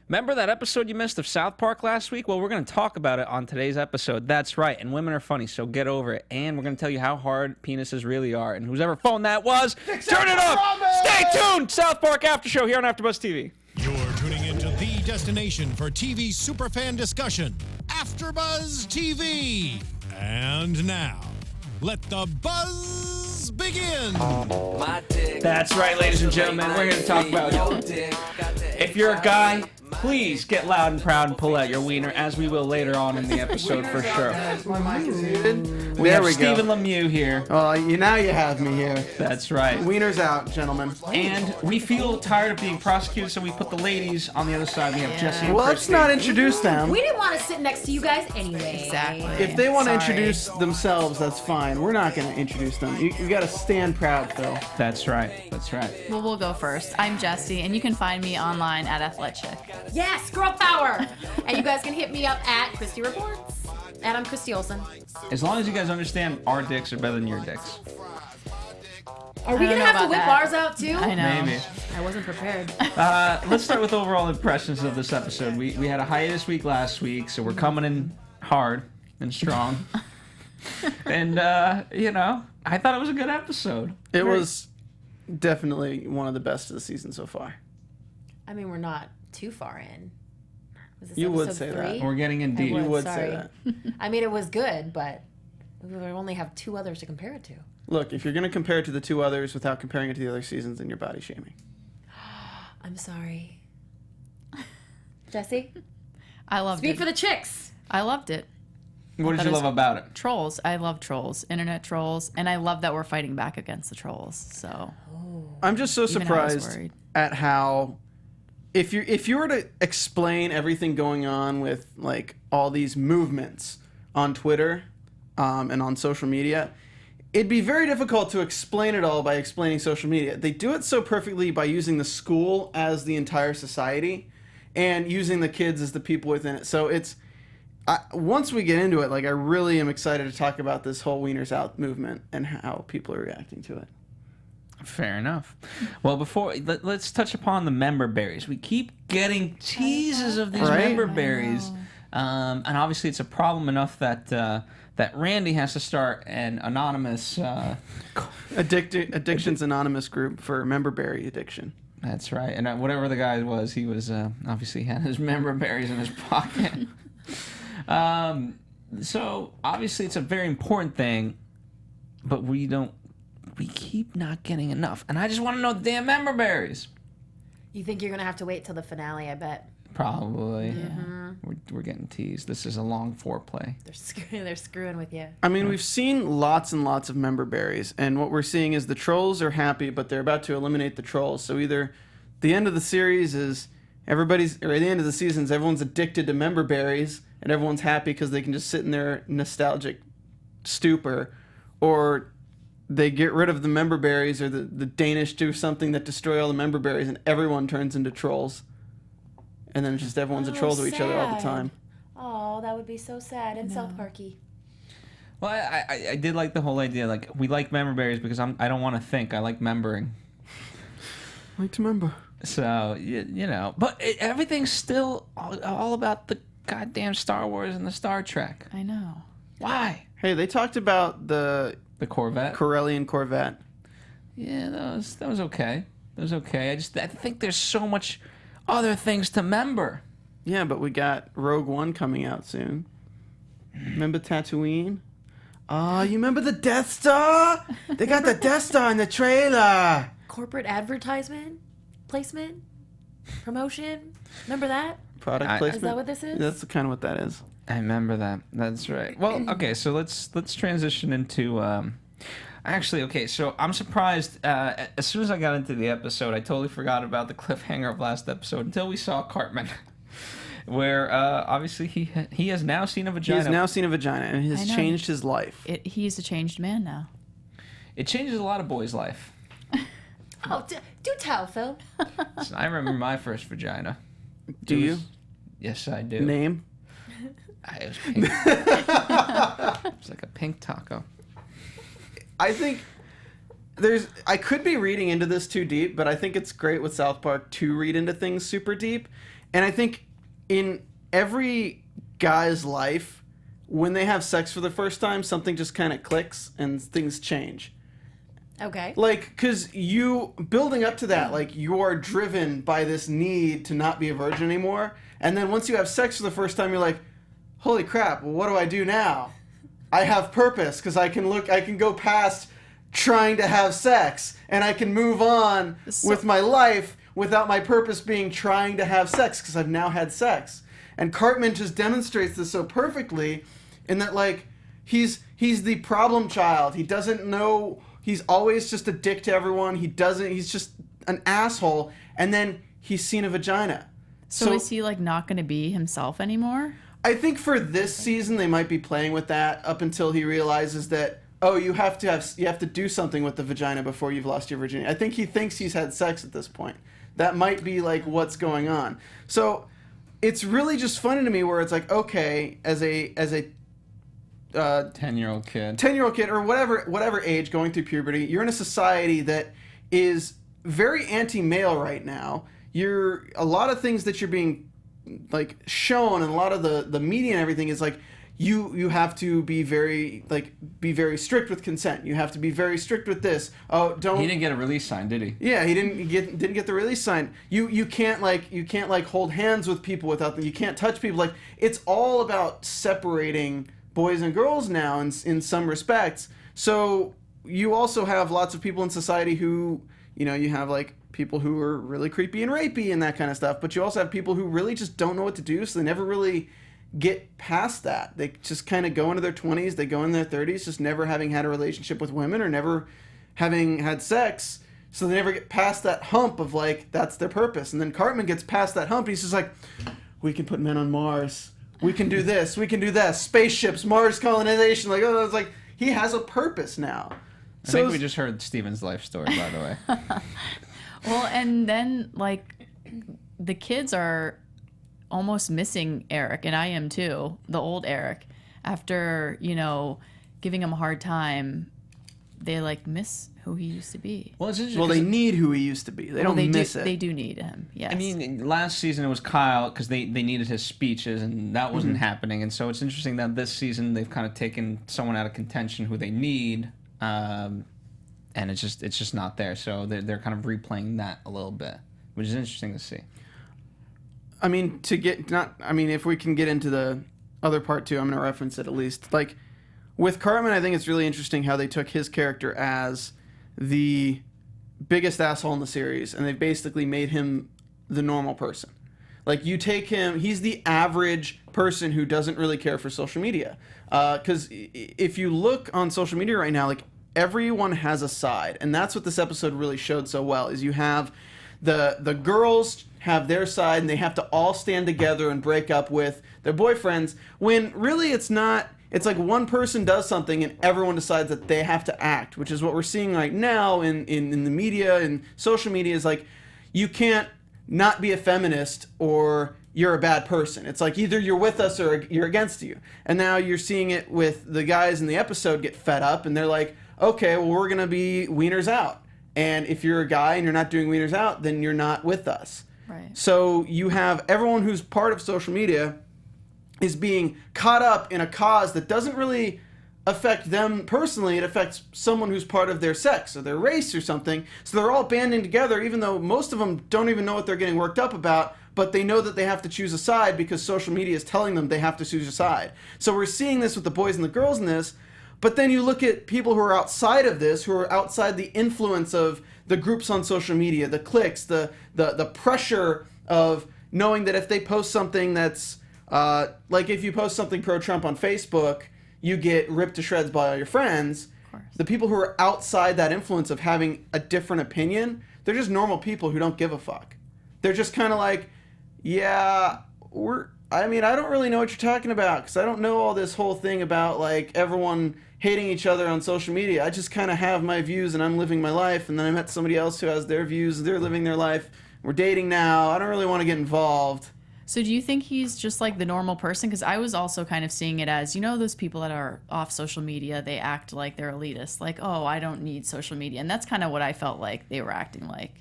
Remember that episode you missed of South Park last week? Well, we're going to talk about it on today's episode. That's right. And women are funny, so get over it. And we're going to tell you how hard penises really are. And whoever phone that was, turn it up! Stay tuned! South Park After Show here on AFTERBUZZ TV. You're tuning into the destination for TV superfan discussion, AFTERBUZZ TV. And now, let the buzz begin. That's right, ladies and gentlemen. We're here to talk about it. If you're a guy, please get loud and proud and pull out your wiener, as we will later on in the episode for sure. We have Stephen Lemieux here. Well, now you have me here. That's right. Wieners out, gentlemen. And we feel tired of being prosecuted, so we put the ladies on the other side. We have Jessie and Well, let's Christy. not introduce them. We didn't want to sit next to you guys anyway. Exactly. If they want to introduce themselves, that's fine. We're not going to introduce them. You got to stand proud, Phil. That's right. That's right. Well, we'll go first. I'm Jessie, and you can find me online at Athletic. Yes, girl power. And you guys can hit me up at Christy Reports. And I'm Christy Olson. As long as you guys understand, our dicks are better than your dicks. Are we going to have to whip ours out too? I know. Maybe. I wasn't prepared. Let's start with overall impressions of this episode. We had a hiatus week last week, so we're coming in hard and strong. And, you know, I thought it was a good episode. It was definitely one of the best of the season so far. I mean, we're not too far in. Was this You would episode say 3? that. We're getting in deep. You would sorry. say that. I mean, it was good, but we only have 2 others to compare it to. Look, if you're going to compare it to the 2 others without comparing it to the other seasons, then you're body shaming. I'm sorry. Jessie? I loved Speak it. for the chicks. I loved it. What did That you is- love about it? Trolls. I love trolls. Internet trolls. And I love that we're fighting back against the trolls. So I'm just so Even I was surprised worried. at how if you were to explain everything going on with like all these movements on Twitter and on social media, it'd be very difficult to explain it all by explaining social media. They do it so perfectly by using the school as the entire society and using the kids as the people within it. So it's once we get into it, like I really am excited to talk about this whole Weiners-Out movement and how people are reacting to it. Fair enough. Well, before let's touch upon the member berries. We keep getting teases of these Right? member berries, and obviously it's a problem enough that that Randy has to start an anonymous. Addictions Anonymous group for member berry addiction. That's right, and whatever the guy was, he was obviously had his member berries in his pocket. So obviously it's a very important thing, but we keep not getting enough. And I just want to know the damn member berries. You think you're going to have to wait till the finale, I bet. Probably. We're getting teased. This is a long foreplay. They're screwing with you. I mean, we've seen lots and lots of member berries, and what we're seeing is the trolls are happy, but they're about to eliminate the trolls. So either the end of the series is or at the end of the seasons, everyone's addicted to member berries, and everyone's happy because they can just sit in their nostalgic stupor, or they get rid of the member berries, or the Danish do something that destroy all the member berries, and everyone turns into trolls. And then just everyone's a troll to each other all the sad. time. Oh, that would be so sad and South Parky. Well, I did like the whole idea. Like, we like member berries because I don't want to think. I like membering. Like to member. So, you know. But everything's still all about the goddamn Star Wars and the Star Trek. I know. Why? Hey, they talked about the The Corvette? Corellian Corvette. Yeah, that was okay. That was okay. I think there's so much other things to member. Yeah, but we got Rogue One coming out soon. Remember Tatooine? Oh, you remember the Death Star? They got the Death Star in the trailer. Corporate advertisement? Placement? Promotion? Remember that? Product Is placement. that what this is? That's kind of what that is. I remember that. That's right. Well, okay, so let's transition into actually, okay, so I'm surprised as soon as I got into the episode, I totally forgot about the cliffhanger of last episode until we saw Cartman. Where obviously he has now seen a vagina. He has now seen a vagina, and it has I know. changed his life. He's a changed man now. It changes a lot of boys' life. Oh, do tell, Phil. So I remember my first vagina. Do It you? was- Yes, I do. Name? It was pink. It was like a pink taco. I think I could be reading into this too deep, but I think it's great with South Park to read into things super deep. And I think in every guy's life, when they have sex for the first time, something just kind of clicks and things change. Okay. Like, because you, building up to that, like, you are driven by this need to not be a virgin anymore. And then once you have sex for the first time, you're like, holy crap, well, what do I do now? I have purpose, because I can go past trying to have sex, and I can move on with my life without my purpose being trying to have sex, because I've now had sex. And Cartman just demonstrates this so perfectly in that, like, he's the problem child. He doesn't know... He's always just a dick to everyone. He's just an asshole. And then he's seen a vagina. So is he, like, not going to be himself anymore? I think for this season, they might be playing with that up until he realizes that, oh, you have to do something with the vagina before you've lost your virginity. I think he thinks he's had sex at this point. That might be, like, what's going on. So it's really just funny to me where it's like, okay, as a 10-year-old kid. 10-year-old kid, or whatever age, going through puberty, you're in a society that is very anti-male right now. A lot of things that you're being, like, shown, and a lot of the media and everything is like, you have to be very strict with consent. You have to be very strict with this. Oh, don't. He didn't get a release sign, did he? Yeah, he didn't get the release sign. You can't hold hands with people without them. You can't touch people. Like, it's all about separating boys and girls now in some respects. So you also have lots of people in society who, you have, like, people who are really creepy and rapey and that kind of stuff, but you also have people who really just don't know what to do, so they never really get past that. They just kind of go into their 20s, they go in their 30s, just never having had a relationship with women or never having had sex, so they never get past that hump of, like, that's their purpose. And then Cartman gets past that hump, and he's just like, we can put men on Mars. We can do this. We can do that. Spaceships, Mars colonization. Like, oh, it's like he has a purpose now. I think we just heard Steven's life story, by the way. Well, and then, like, the kids are almost missing Eric, and I am too, the old Eric. After, giving him a hard time, they, like, miss who he used to be. Well, it's interesting. Well, they need who he used to be. They don't miss it. They do need him, yes. I mean, last season it was Kyle because they needed his speeches, and that wasn't happening. And so it's interesting that this season they've kind of taken someone out of contention who they need, and it's just not there. So they're kind of replaying that a little bit, which is interesting to see. I mean, if we can get into the other part too, I'm going to reference it at least. Like, with Cartman, I think it's really interesting how they took his character as the biggest asshole in the series, and they've basically made him the normal person. Like, you take him, he's the average person who doesn't really care for social media. Because if you look on social media right now, like, everyone has a side, and that's what this episode really showed so well, is you have the girls have their side, and they have to all stand together and break up with their boyfriends, when really it's not. It's like one person does something and everyone decides that they have to act, which is what we're seeing right now in the media and social media. Is like, you can't not be a feminist or you're a bad person. It's like either you're with us or you're against you. And now you're seeing it with the guys in the episode get fed up, and they're like, okay, well, we're going to be Wieners out. And if you're a guy and you're not doing Wieners out, then you're not with us. Right. So you have everyone who's part of social media is being caught up in a cause that doesn't really affect them personally. It affects someone who's part of their sex or their race or something. So they're all banding together, even though most of them don't even know what they're getting worked up about, but they know that they have to choose a side because social media is telling them they have to choose a side. So we're seeing this with the boys and the girls in this, but then you look at people who are outside of this, who are outside the influence of the groups on social media, the cliques, the pressure of knowing that if they post something that's like if you post something pro-Trump on Facebook, you get ripped to shreds by all your friends. The people who are outside that influence of having a different opinion, they're just normal people who don't give a fuck. They're just kind of like, yeah, I don't really know what you're talking about, because I don't know all this whole thing about, like, everyone hating each other on social media. I just kind of have my views and I'm living my life, and then I met somebody else who has their views, they're living their life. We're dating now. I don't really want to get involved. So do you think he's just like the normal person? Because I was also kind of seeing it as, those people that are off social media, they act like they're elitist. Like, oh, I don't need social media. And that's kind of what I felt like they were acting like.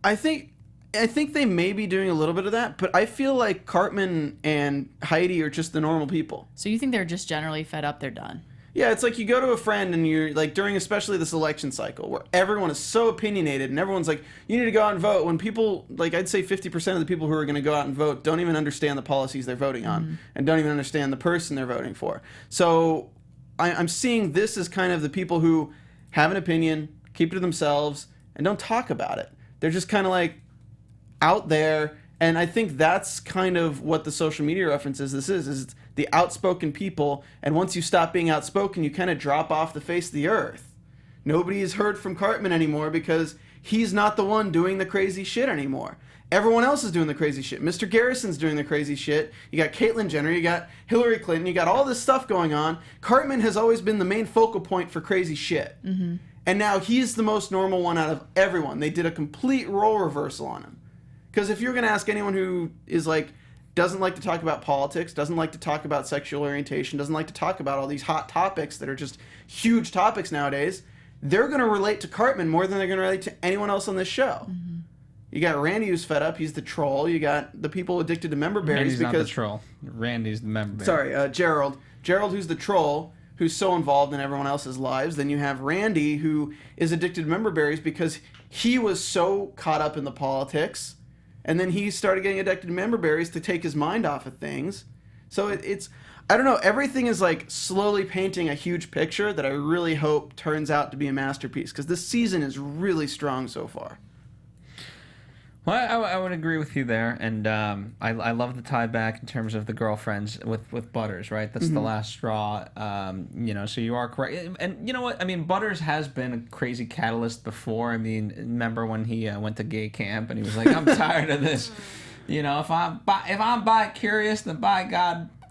I think I think they may be doing a little bit of that, but I feel like Cartman and Heidi are just the normal people. So you think they're just generally fed up? They're done. Yeah, it's like you go to a friend and you're like, during especially this election cycle where everyone is so opinionated and everyone's like, you need to go out and vote. When people, like I'd say 50% of the people who are going to go out and vote don't even understand the policies they're voting on and don't even understand the person they're voting for. So I'm seeing this as kind of the people who have an opinion, keep it to themselves, and don't talk about it. They're just kind of like out there. And I think that's kind of what the social media references this is it's the outspoken people. And once you stop being outspoken, you kind of drop off the face of the earth. Nobody has heard from Cartman anymore because he's not the one doing the crazy shit anymore. Everyone else is doing the crazy shit. Mr. Garrison's doing the crazy shit. You got Caitlyn Jenner, you got Hillary Clinton, you got all this stuff going on. Cartman has always been the main focal point for crazy shit. And now he's the most normal one out of everyone. They did a complete role reversal on him. Because if you're going to ask anyone who is like, doesn't like to talk about politics, doesn't like to talk about sexual orientation, doesn't like to talk about all these hot topics that are just huge topics nowadays, they're going to relate to Cartman more than they're going to relate to anyone else on this show. You got Randy who's fed up, he's the troll. You got the people addicted to member berries Randy's not the troll. Randy's the member berry. Sorry, Gerald. Gerald who's the troll, who's so involved in everyone else's lives. Then you have Randy who is addicted to member berries because he was so caught up in the politics. And then he started getting addicted to member berries to take his mind off of things. So it's, I don't know, everything is like slowly painting a huge picture that I really hope turns out to be a masterpiece. Because this season is really strong so far. Well, I would agree with you there, and I love the tie back in terms of the girlfriends with Butters, right? That's the last straw, so you are correct. And you know what? I mean, Butters has been a crazy catalyst before. I mean, remember when he went to gay camp and he was like, I'm tired of this. If I'm bi-curious, then by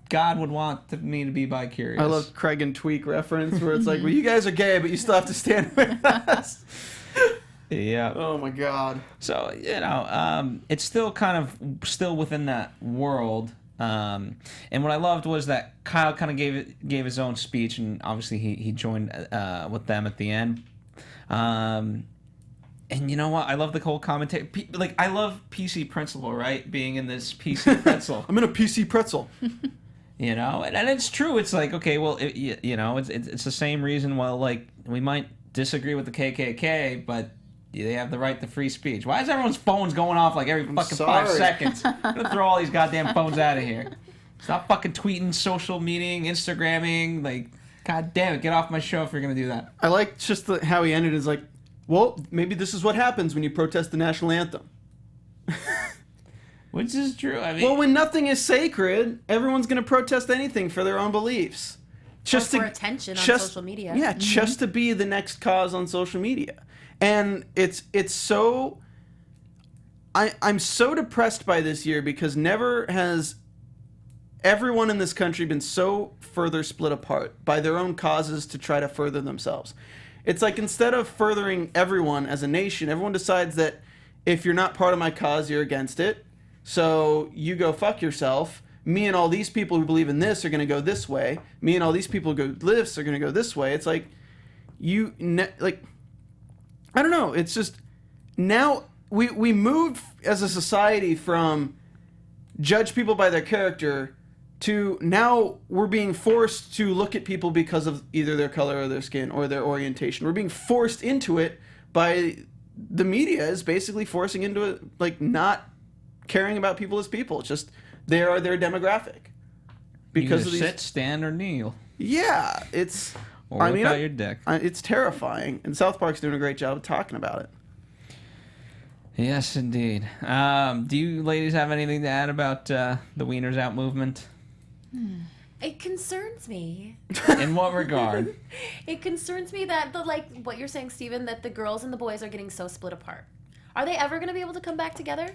God would want me to be bi-curious. I love Craig and Tweak reference where it's like, well, you guys are gay, but you still have to stand with us. Yeah. Oh my God. So it's still kind of still within that world, and what I loved was that Kyle kind of gave his own speech, and obviously he joined with them at the end. And you know what? I love the whole commentary. Like I love PC Principal, right? Being in this PC Pretzel. I'm in a PC Pretzel. And it's true. It's like, okay, well, it's the same reason. Well, like we might disagree with the KKK, but they have the right to free speech. Why is everyone's phones going off like every fucking 5 seconds? I'm gonna throw all these goddamn phones out of here. Stop fucking tweeting, social meeting, Instagramming. Like, god damn it, get off my show if you're gonna do that. I like just how he ended. Is like, well, maybe this is what happens when you protest the national anthem. Which is true. I mean, well, when nothing is sacred, everyone's gonna protest anything for their own beliefs. Just for attention on social media. Yeah, just to be the next cause on social media. And it's so... I'm so depressed by this year because never has everyone in this country been so further split apart by their own causes to try to further themselves. It's like instead of furthering everyone as a nation, everyone decides that if you're not part of my cause, you're against it. So you go fuck yourself. Me and all these people who believe in this are going to go this way. Me and all these people who go this are going to go this way. It's like, I don't know. It's just, now we moved as a society from judge people by their character to now we're being forced to look at people because of either their color or their skin or their orientation. We're being forced into it by the media is basically forcing into it, like not caring about people as people. It's just, they are their demographic. Because of these... sit, stand, or kneel. Yeah, it's... Or whip out your dick. It's terrifying, and South Park's doing a great job of talking about it. Yes, indeed. Do you ladies have anything to add about the Weiners-Out movement? It concerns me. In what regard? It concerns me that what you're saying, Steven, that the girls and the boys are getting so split apart. Are they ever going to be able to come back together?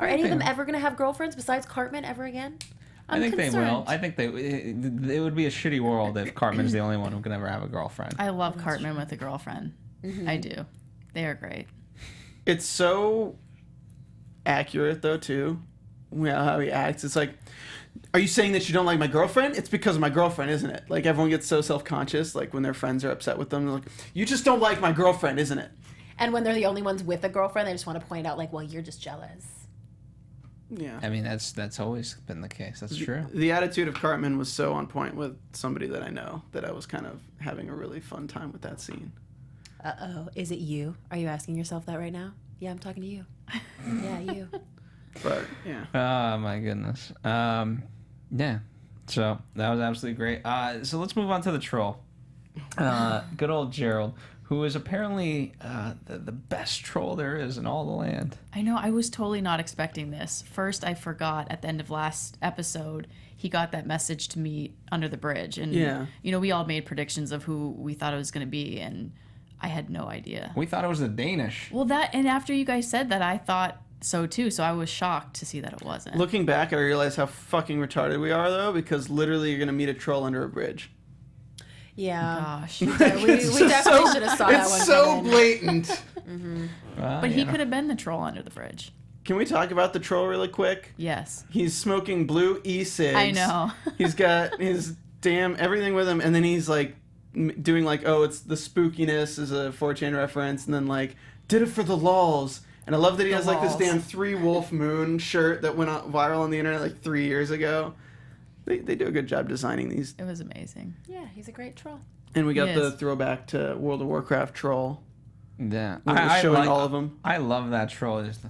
Are any of them ever going to have girlfriends besides Cartman ever again? I think concerned. They will. I think it would be a shitty world if Cartman's the only one who can ever have a girlfriend. I love Cartman with a girlfriend. I do. They are great. It's so accurate, though, too. How he acts. It's like, are you saying that you don't like my girlfriend? It's because of my girlfriend, isn't it? Like, everyone gets so self-conscious, like, when their friends are upset with them. They're like, you just don't like my girlfriend, isn't it? And when they're the only ones with a girlfriend, they just want to point out, like, well, you're just jealous. Yeah. I mean, that's always been the case. That's true. The attitude of Cartman was so on point with somebody that I know that I was kind of having a really fun time with that scene. Uh-oh. Is it you? Are you asking yourself that right now? Yeah, I'm talking to you. Yeah, you. But, yeah. Oh, my goodness. Yeah. So, that was absolutely great. So, let's move on to the troll. Good old Gerald, who is apparently the best troll there is in all the land. I know, I was totally not expecting this. First, I forgot at the end of last episode, he got that message to me under the bridge. And, you know, we all made predictions of who we thought it was going to be, and I had no idea. We thought it was the Danish. Well, and after you guys said that, I thought so too, so I was shocked to see that it wasn't. Looking back, I realize how fucking retarded we are, though, because literally you're going to meet a troll under a bridge. Yeah. Gosh. We definitely should have saw that one. It's so coming. blatant. Well, But he you know. could have been the troll under the bridge. Can we talk about the troll really quick? Yes. He's smoking blue e-cigs. I know. He's got his damn everything with him, and then he's like doing like, oh, it's the spookiness is a 4chan reference, and then like, did it for the lulz. And I love that he has like this lulz. damn 3 wolf moon shirt that went viral on the internet like 3 years ago. They do a good job designing these. It was amazing. Yeah, he's a great troll. And we got He the is. throwback to World of Warcraft troll. Yeah. When it was showing like, all of them. I love that troll. Just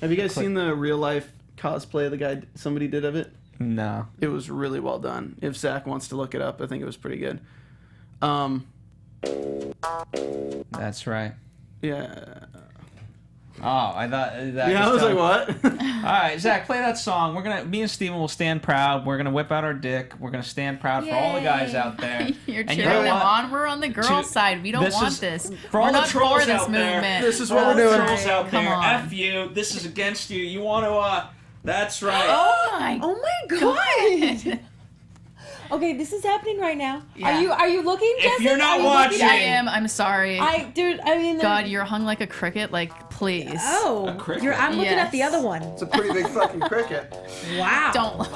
Have you guys seen the real life cosplay the guy somebody did of it? no. It was really well done. If Zach wants to look it up, I think it was pretty good. That's right. Yeah. Oh, I thought that. Yeah, I was like, what? All right, Zach, play that song. Me and Steven will stand proud. We're gonna whip out our dick. We're gonna stand proud for all the guys Yay. out there. You're And you cheering know them what? on. We're on the girls' side. We don't this want is- this. for all We're the not trolls for this out there, movement. This is For what all we're the doing. trolls out Come there. on. F you. This is against you. You want to? That's right. Oh my god! Okay, this is happening right now. Yeah. Are you looking? If Jessica? you're not Are you watching- looking? I am. I'm sorry. Dude, I mean, God, you're hung like a cricket. Like, please. A Oh, cricket? I'm looking at the Yes. other one. It's a pretty big fucking cricket. Wow. Don't look.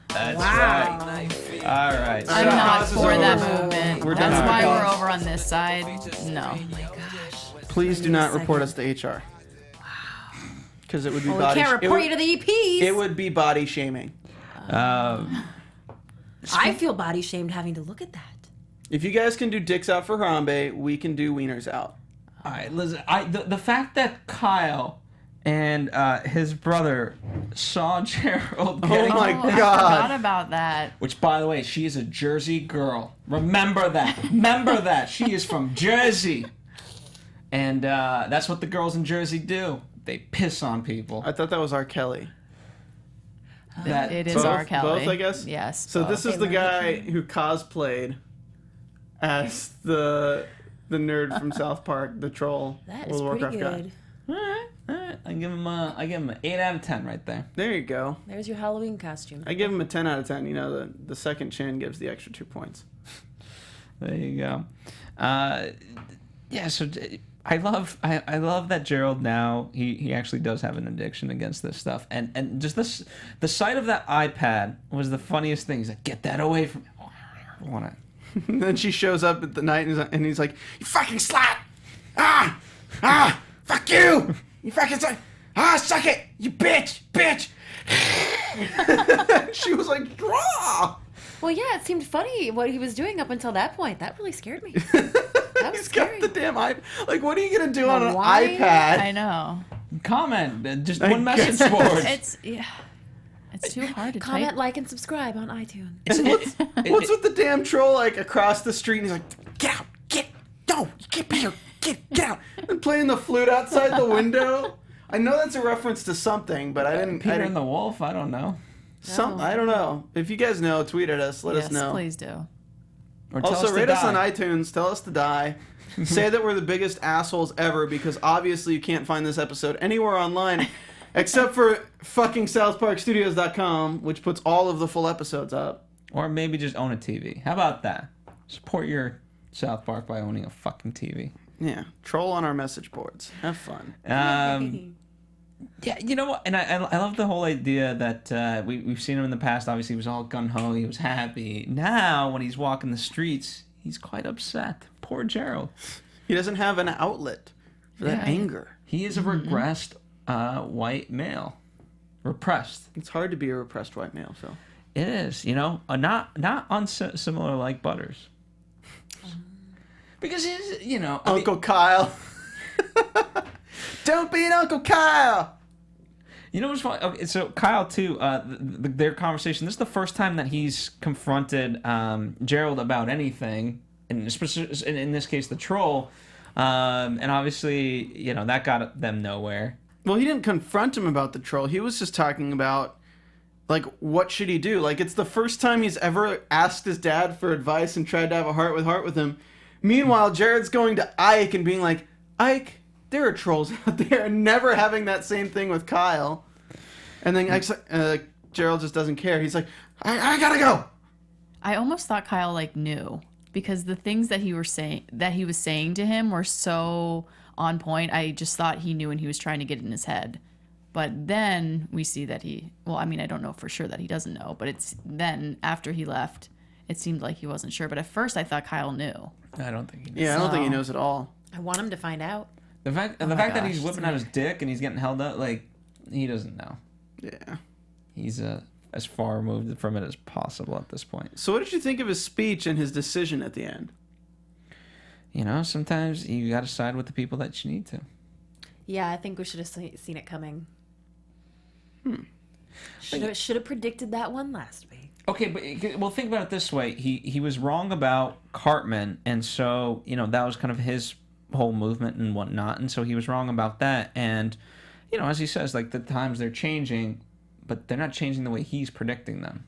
That's Wow. right. All right. I'm So- not This is for that over. movement. We're done That's with why the we're calls. over on this side. No. Please do not report us to HR. Because it would be Well, we body. can't report you to the EPs. It would be body shaming. I feel body shamed having to look at that. If you guys can do dicks out for Harambe, we can do wieners out. All right, listen. The fact that Kyle and his brother saw Gerald getting, my Oh, I God. forgot about that. which, by the way, she is a Jersey girl. Remember that. Remember that. She is from Jersey, and that's what the girls in Jersey do. They piss on people. I thought that was R. Kelly. That It is Both? R. Kelly. Both, I guess? Yes. So both. this is the guy who cosplayed as the nerd from South Park, the troll. That World is of pretty Warcraft good. All right. I give him an 8 out of 10 right there. There you go. There's your Halloween costume. I give him a 10 out of 10. You know, the second chin gives the extra 2 points. There you go. Yeah. So I love that Gerald now he actually does have an addiction against this stuff, and just the sight of that iPad was the funniest thing. He's like, get that away from me. I want it. And then she shows up at the night and he's like, you fucking slut! Fuck you! You fucking slut! Suck it! You bitch! She was like, draw! Well, yeah, it seemed funny what he was doing up until that point. That really scared me. That was He's scary. got the damn iPad. Like, what are you gonna do on an why? iPad? I know. Comment. Just I one message guess- board. It's too hard to Comment, type. like, and subscribe on iTunes. What's with the damn troll like across the street? And he's like, get out, no, you can't be here, get out, and playing the flute outside the window. I know that's a reference to something, but I didn't. Peter and the Wolf. I don't know. I don't know. If you guys know, tweet at us. Let Yes, us know. please do. Or tell Also, us to rate us die. on iTunes. Tell us to die. Say that we're the biggest assholes ever, because obviously you can't find this episode anywhere online except for fucking SouthParkStudios.com, which puts all of the full episodes up. Or maybe just own a TV. How about that? Support your South Park by owning a fucking TV. Yeah, troll on our message boards. Have fun. Yeah, you know what? And I love the whole idea that we've seen him in the past. Obviously, he was all gung-ho. He was happy. Now, when he's walking the streets, he's quite upset. Poor Gerald. He doesn't have an outlet for that anger. He is a regressed white male. Repressed. It's hard to be a repressed white male, Phil. It is, not unsimilar like Butters. Because he's, Uncle Kyle. Don't be an Uncle Kyle. You know what's funny? Okay, so Kyle too. Their conversation. This is the first time that he's confronted Gerald about anything, and in this case, the troll. And obviously, that got them nowhere. Well, he didn't confront him about the troll. He was just talking about, like, what should he do? Like, it's the first time he's ever asked his dad for advice and tried to have a heart with him. Meanwhile, Jared's going to Ike and being like, Ike, there are trolls out there, and never having that same thing with Kyle. And then Gerald just doesn't care. He's like, I gotta go. I almost thought Kyle knew, because the things that he was saying to him were so on point. I just thought he knew and he was trying to get it in his head. But then we see that I don't know for sure that he doesn't know, but it's then after he left, it seemed like he wasn't sure. But at first I thought Kyle knew. I don't think he knows. Yeah, I don't think he knows at all. I want him to find out. The fact that he's whipping out his dick and he's getting held up, he doesn't know. Yeah. He's as far removed from it as possible at this point. So what did you think of his speech and his decision at the end? Sometimes you got to side with the people that you need to. Yeah, I think we should have seen it coming. Should have predicted that one last week. Okay, but think about it this way. He was wrong about Cartman, and so, that was kind of his whole movement and whatnot, and so he was wrong about that. And, as he says, the times they're changing, but they're not changing the way he's predicting them.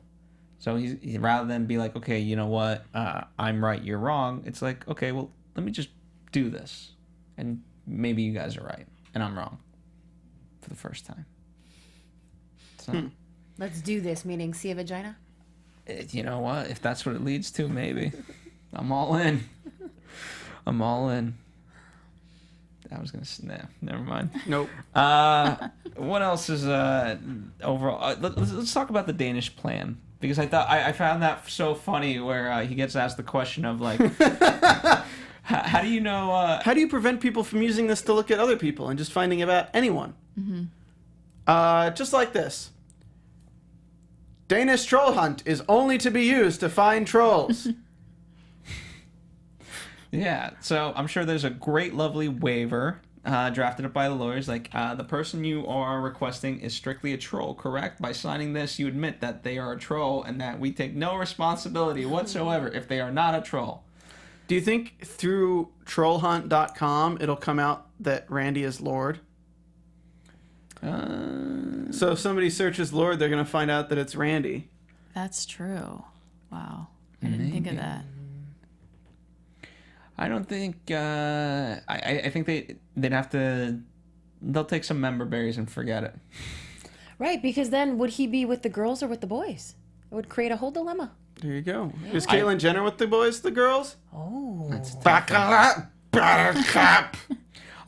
So he rather than be like, okay, you know what, I'm right, you're wrong, it's like, okay, well, let me just do this, and maybe you guys are right, and I'm wrong for the first time. So, Let's do this, meaning see a vagina? You know what? If that's what it leads to, maybe. I'm all in. I'm all in. I was going to... Nah, never mind. Nope. What else is overall... Let's talk about the Danish plan. Because I found that so funny where he gets asked the question of, how do you know... How do you prevent people from using this to look at other people and just finding about anyone? Mm-hmm. Just like this. Danish troll hunt is only to be used to find trolls. Yeah, so I'm sure there's a great, lovely waiver drafted up by the lawyers. The person you are requesting is strictly a troll, correct? By signing this, you admit that they are a troll and that we take no responsibility whatsoever if they are not a troll. Do you think through trollhunt.com it'll come out that Randy is Lord? So if somebody searches Lord, they're going to find out that it's Randy. That's true. Wow. I didn't think of that. I don't think... I think they'd have to... They'll take some member berries and forget it. Right, because then would he be with the girls or with the boys? It would create a whole dilemma. There you go. Yeah. Is Caitlyn Jenner with the boys, the girls? Oh.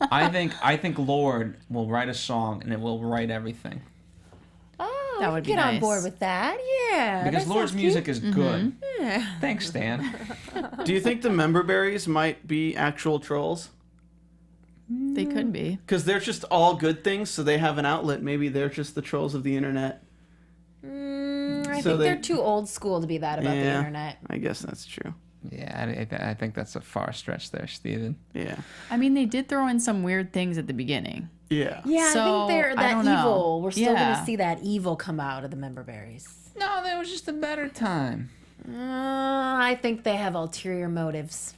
I think Lord will write a song and it will write everything. Oh, that would be get on nice. board with that. Yeah. Because that Lord's sounds music cute. is good. Yeah. Thanks, Stan. Do you think the member berries might be actual trolls? They could be. Because they're just all good things, so they have an outlet. Maybe they're just the trolls of the internet. I think they're too old school to be that about the internet. I guess that's true. Yeah, I think that's a far stretch there, Steven. Yeah. I mean, they did throw in some weird things at the beginning. Yeah. Yeah, So, I think they're I that don't know. evil. We're still Yeah. going to see that evil come out of the member berries. No, that was just a better time. I think they have ulterior motives.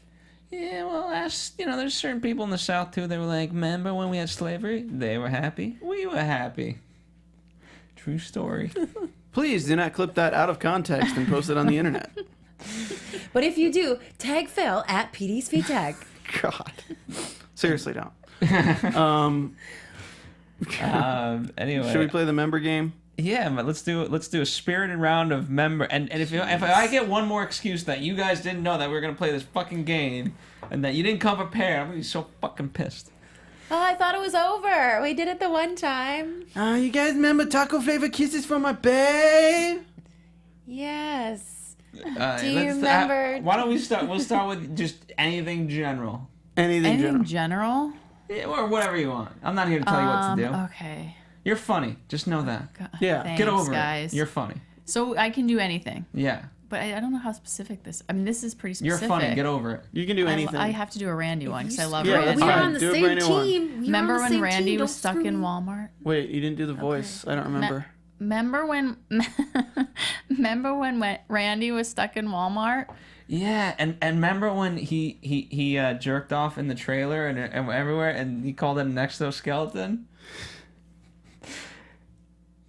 Yeah, well, there's certain people in the South, too, they were like, remember when we had slavery? They were happy. We were happy. True story. Please do not clip that out of context and post it on the internet. But if you do, tag Phil at PD's Svitek. God. Seriously, don't. Anyway. Should we play the member game? Yeah, but let's do a spirited round of member. And if I get one more excuse that you guys didn't know that we were going to play this fucking game and that you didn't come prepared, I'm going to be so fucking pissed. Oh, I thought it was over. We did it the one time. You guys remember taco flavor kisses from my babe? Yes. Do you remember- why don't we start? We'll start with just anything general. Anything general? Yeah, or whatever you want. I'm not here to tell you what to do. Okay. You're funny. Just know that. God, Yeah. thanks, Get over guys. it. You're funny. So I can do anything. Yeah. But I don't know how specific this. I mean, this is pretty You're specific. funny. Get over it. You can do anything. I have to do a Randy one because I love Yeah, Randy. that's We're fine. on the Do a same brand new one. team. We're Remember on the when same Randy team. was Don't stuck screw in me. Walmart? Wait, you didn't do the voice. I don't remember. Remember when Randy was stuck in Walmart? Yeah, and remember when he jerked off in the trailer and everywhere, and he called it an exoskeleton?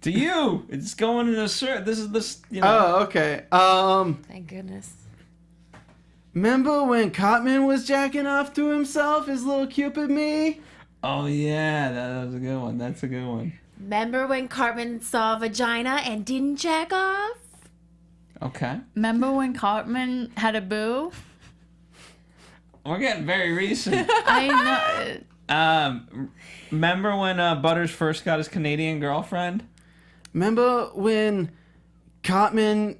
To you, it's going in a shirt. This is this. You know. Oh, okay. Thank goodness. Remember when Cartman was jacking off to himself, his little Cupid me? Oh yeah, that was a good one. That's a good one. Remember when Cartman saw a vagina and didn't jack off? Okay, Remember when Cartman had a boo? we're getting very recent. I know. Remember when Butters first got his Canadian girlfriend? Remember when Cartman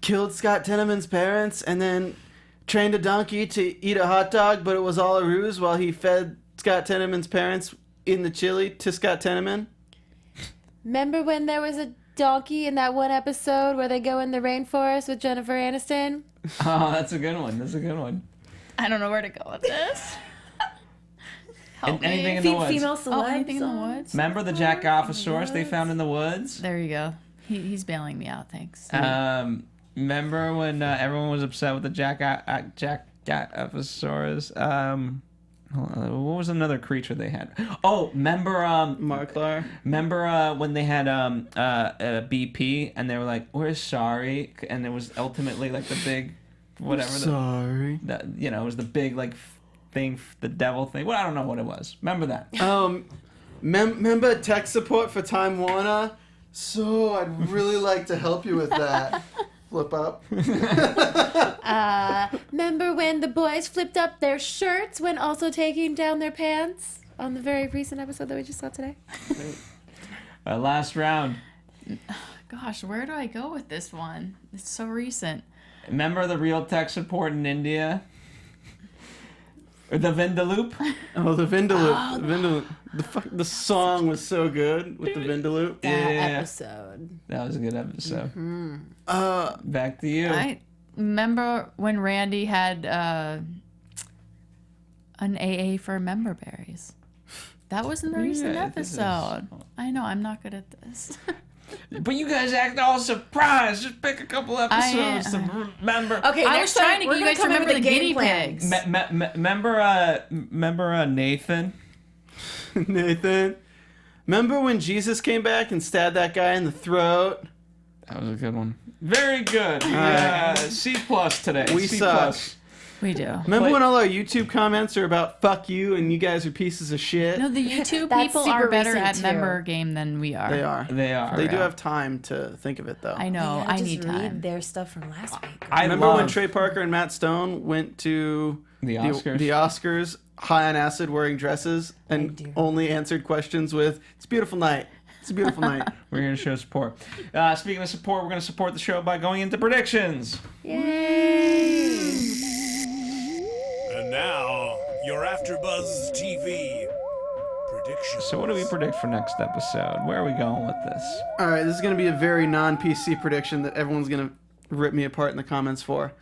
killed Scott Tenorman's parents and then trained a donkey to eat a hot dog, but it was all a ruse while he fed Scott Tenorman's parents in the chili to Scott Tenorman? Remember when there was a donkey in that one episode where they go in the rainforest with Jennifer Aniston? Oh, that's a good one. That's a good one. I don't know where to go with this. Help me. Anything in the woods. Female celebs. Anything in the woods? Remember the Jackosaurus they found in the woods? There you go. He's bailing me out. Thanks. Remember when everyone was upset with the Jackosaurus? What was another creature they had? Oh, remember Marklar? Remember when they had BP and they were like, "We're sorry," and it was ultimately like the big, whatever. Sorry. It was the big like thing, the devil thing. Well, I don't know what it was. Remember that? Remember tech support for Time Warner? So I'd really like to help you with that. Flip up. Remember when the boys flipped up their shirts when also taking down their pants on the very recent episode that we just saw today? Last round. Gosh, where do I go with this one? It's so recent. Remember the real tech support in India? Or the Vindaloop? Oh, the Vindaloop. The song was so good with the Vindaloop. That Yeah. episode. That was a good episode. Mm-hmm. Back to you. I remember when Randy had an AA for member berries. That was in the recent this is- episode. I know, I'm not good at this. But you guys act all surprised. Just pick a couple episodes to remember. Okay, I next was trying time to we're get you gonna guys to come in remember with the a game guinea plan. pigs. Remember Nathan? Nathan. Remember when Jesus came back and stabbed that guy in the throat? That was a good one. Very good. C plus today. We C suck. plus. We do. Remember when all our YouTube comments are about fuck you and you guys are pieces of shit? No, the YouTube That's people super are better recent, at too. member game than we are. They are. They are. They do real. have time to think of it though. I know. Yeah, I just need read time. their stuff from last week. I Remember love when Trey Parker and Matt Stone went to The Oscars? the Oscars high on acid wearing dresses I and do. only answered questions with, "It's a beautiful night. It's a beautiful night." We're here to show support. Speaking of support, we're going to support the show by going into predictions. Yay! And now, your AfterBuzz TV predictions. So what do we predict for next episode? Where are we going with this? All right, this is going to be a very non-PC prediction that everyone's going to rip me apart in the comments for.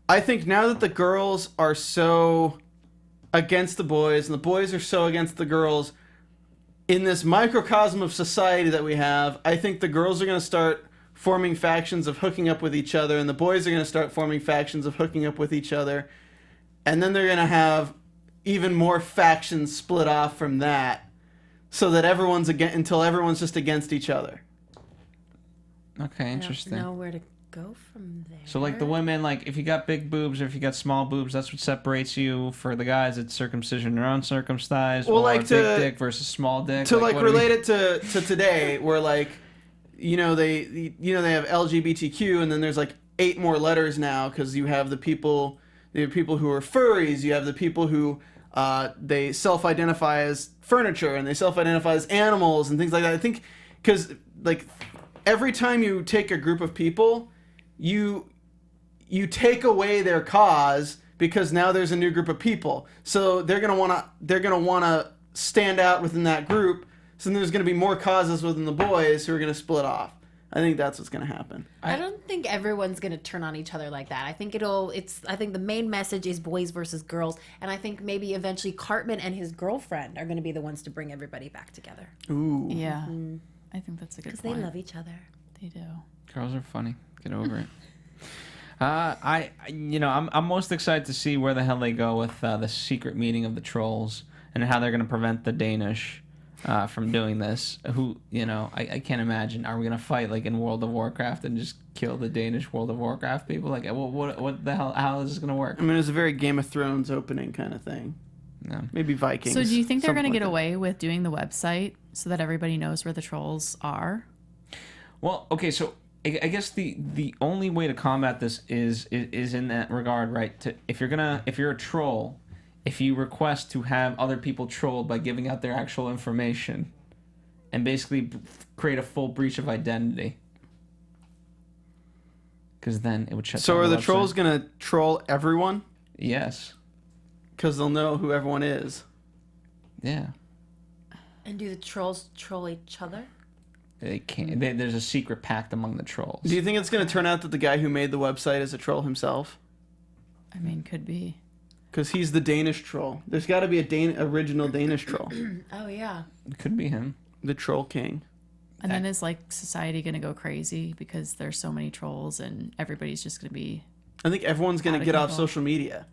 I think now that the girls are so against the boys and the boys are so against the girls, in this microcosm of society that we have, I think the girls are going to start forming factions of hooking up with each other and the boys are going to start forming factions of hooking up with each other. And then they're going to have even more factions split off from that so that until everyone's just against each other. Okay, I interesting. don't know where to go from there. So like the women, like if you got big boobs or if you got small boobs, that's what separates you. For the guys, it's circumcision or uncircumcised, Well, or like big to- dick versus small dick. To like what do we- relate it to today, where like they have LGBTQ and then there's like 8 more letters now because you have the people who are furries, you have the people who they self-identify as furniture and they self-identify as animals and things like that. I think because like every time you take a group of people, you take away their cause because now there's a new group of people. So they're gonna wanna stand out within that group. So then there's gonna be more causes within the boys who are gonna split off. I think that's what's gonna happen. I don't think everyone's gonna turn on each other like that. I think I think the main message is boys versus girls, and I think maybe eventually Cartman and his girlfriend are gonna be the ones to bring everybody back together. Ooh. Yeah. I think that's a good Because point. they love each other. They do. Girls are funny. Get over it. I'm most excited to see where the hell they go with the secret meeting of the trolls and how they're going to prevent the Danish from doing this. I can't imagine. Are we going to fight like in World of Warcraft and just kill the Danish World of Warcraft people? Like, what the hell? How is this going to work? I mean, it's a very Game of Thrones opening kind of thing. No. Maybe Vikings. So do you think they're going to get like away with doing the website so that everybody knows where the trolls are? Well, okay, so I guess the only way to combat this is in that regard, right? If you're a troll, if you request to have other people trolled by giving out their actual information, and basically create a full breach of identity, because then it would shut. So down are the website. trolls gonna troll everyone? Yes. Because they'll know who everyone is. Yeah. And do the trolls troll each other? They can't. There's a secret pact among the trolls. Do you think it's gonna turn out that the guy who made the website is a troll himself? I mean, could be. Because he's the Danish troll. There's got to be a original Danish troll. Oh yeah. It could be him. The Troll King. And then is like society going to go crazy because there's so many trolls and everybody's just going to be... I think everyone's gonna Out of get off control. social media.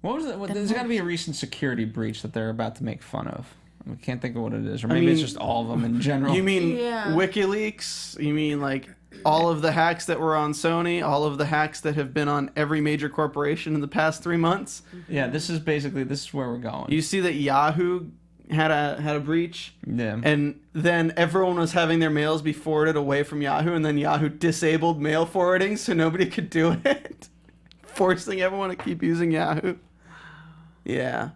What was it? There's got to be a recent security breach that they're about to make fun of. I can't think of what it is, or maybe it's mean, just all of them in general. You mean Yeah. WikiLeaks? You mean like all of the hacks that were on Sony? All of the hacks that have been on every major corporation in the past 3 months? Yeah, this is where we're going. You see that Yahoo had a breach? Yeah. And then everyone was having their mails be forwarded away from Yahoo, and then Yahoo disabled mail forwarding so nobody could do it, forcing everyone to keep using Yahoo. Yeah.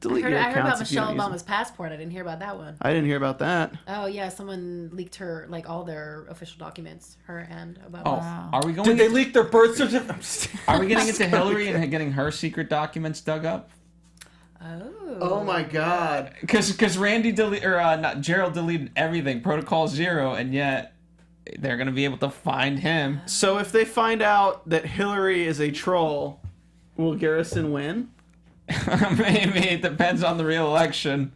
Delete your I heard about accounts if you Michelle don't use them. Obama's passport. I didn't hear about that one. I didn't hear about that. Oh yeah, someone leaked her all their official documents, her and Obama. Oh, Wow. are we going? Did they leak their birth certificate? Are we getting into Hillary and getting her secret documents dug up? Oh my God. Because Randy Gerald deleted everything, Protocol 0, and yet they're gonna be able to find him. So if they find out that Hillary is a troll, will Garrison win? Maybe it depends on the real election.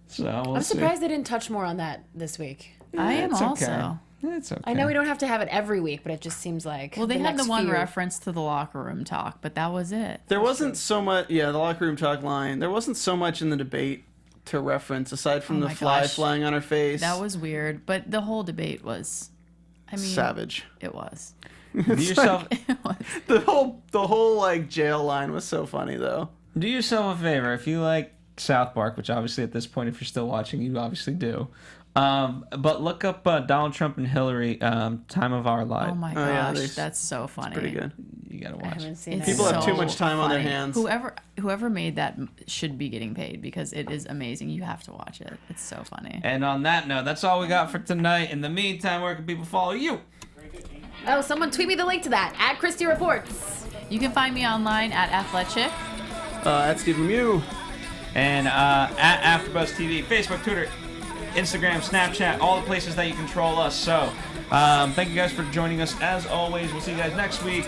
So we'll I'm see. surprised they didn't touch more on that this week. I am It's also. okay. It's okay. I know we don't have to have it every week, but it just seems like Well, they had the next one few- reference to the locker room talk, but that was it. There wasn't so much, the locker room talk line. There wasn't so much in the debate to reference aside from Oh the my fly gosh. flying on her face. That was weird, but the whole debate was, I mean, savage. It was. Do yourself, It was. The whole like jail line was so funny though. do yourself a favor. If you like South Park, which obviously at this point, if you're still watching, you obviously do. But look up Donald Trump and Hillary, Time of Our Life. Oh my Oh, yeah, gosh, that's so funny. Pretty good. You gotta I watch haven't it. seen It's that. People have too so much time on their funny. hands. Whoever made that should be getting paid because it is amazing. You have to watch it. It's so funny. And on that note, that's all we got for tonight. In the meantime, where can people follow you? Oh, someone tweet me the link to that at Christy Reports. You can find me online at Athletic. At Steve Lemieux. And at AfterBuzz TV, Facebook, Twitter, Instagram, Snapchat, all the places that you control us. So, thank you guys for joining us. As always, we'll see you guys next week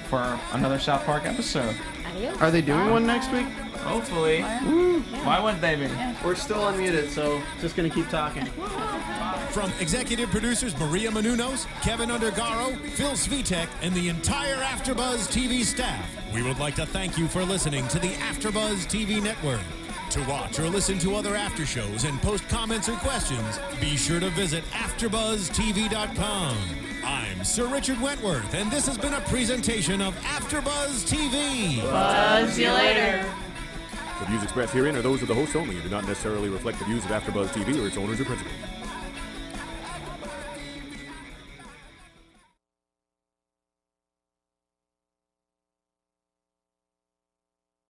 for another South Park episode. Adios. Are they doing one next week? Hopefully. Why wouldn't they be? We're still unmuted, so just gonna keep talking. From executive producers Maria Menounos, Kevin Undergaro, Phil Svitek, and the entire AfterBuzz TV staff, we would like to thank you for listening to the AfterBuzz TV network. To watch or listen to other after shows and post comments or questions, be sure to visit AfterBuzzTV.com. I'm Sir Richard Wentworth, and this has been a presentation of AfterBuzz TV. See you later. The views expressed herein are those of the hosts only and do not necessarily reflect the views of AfterBuzz TV or its owners or principals.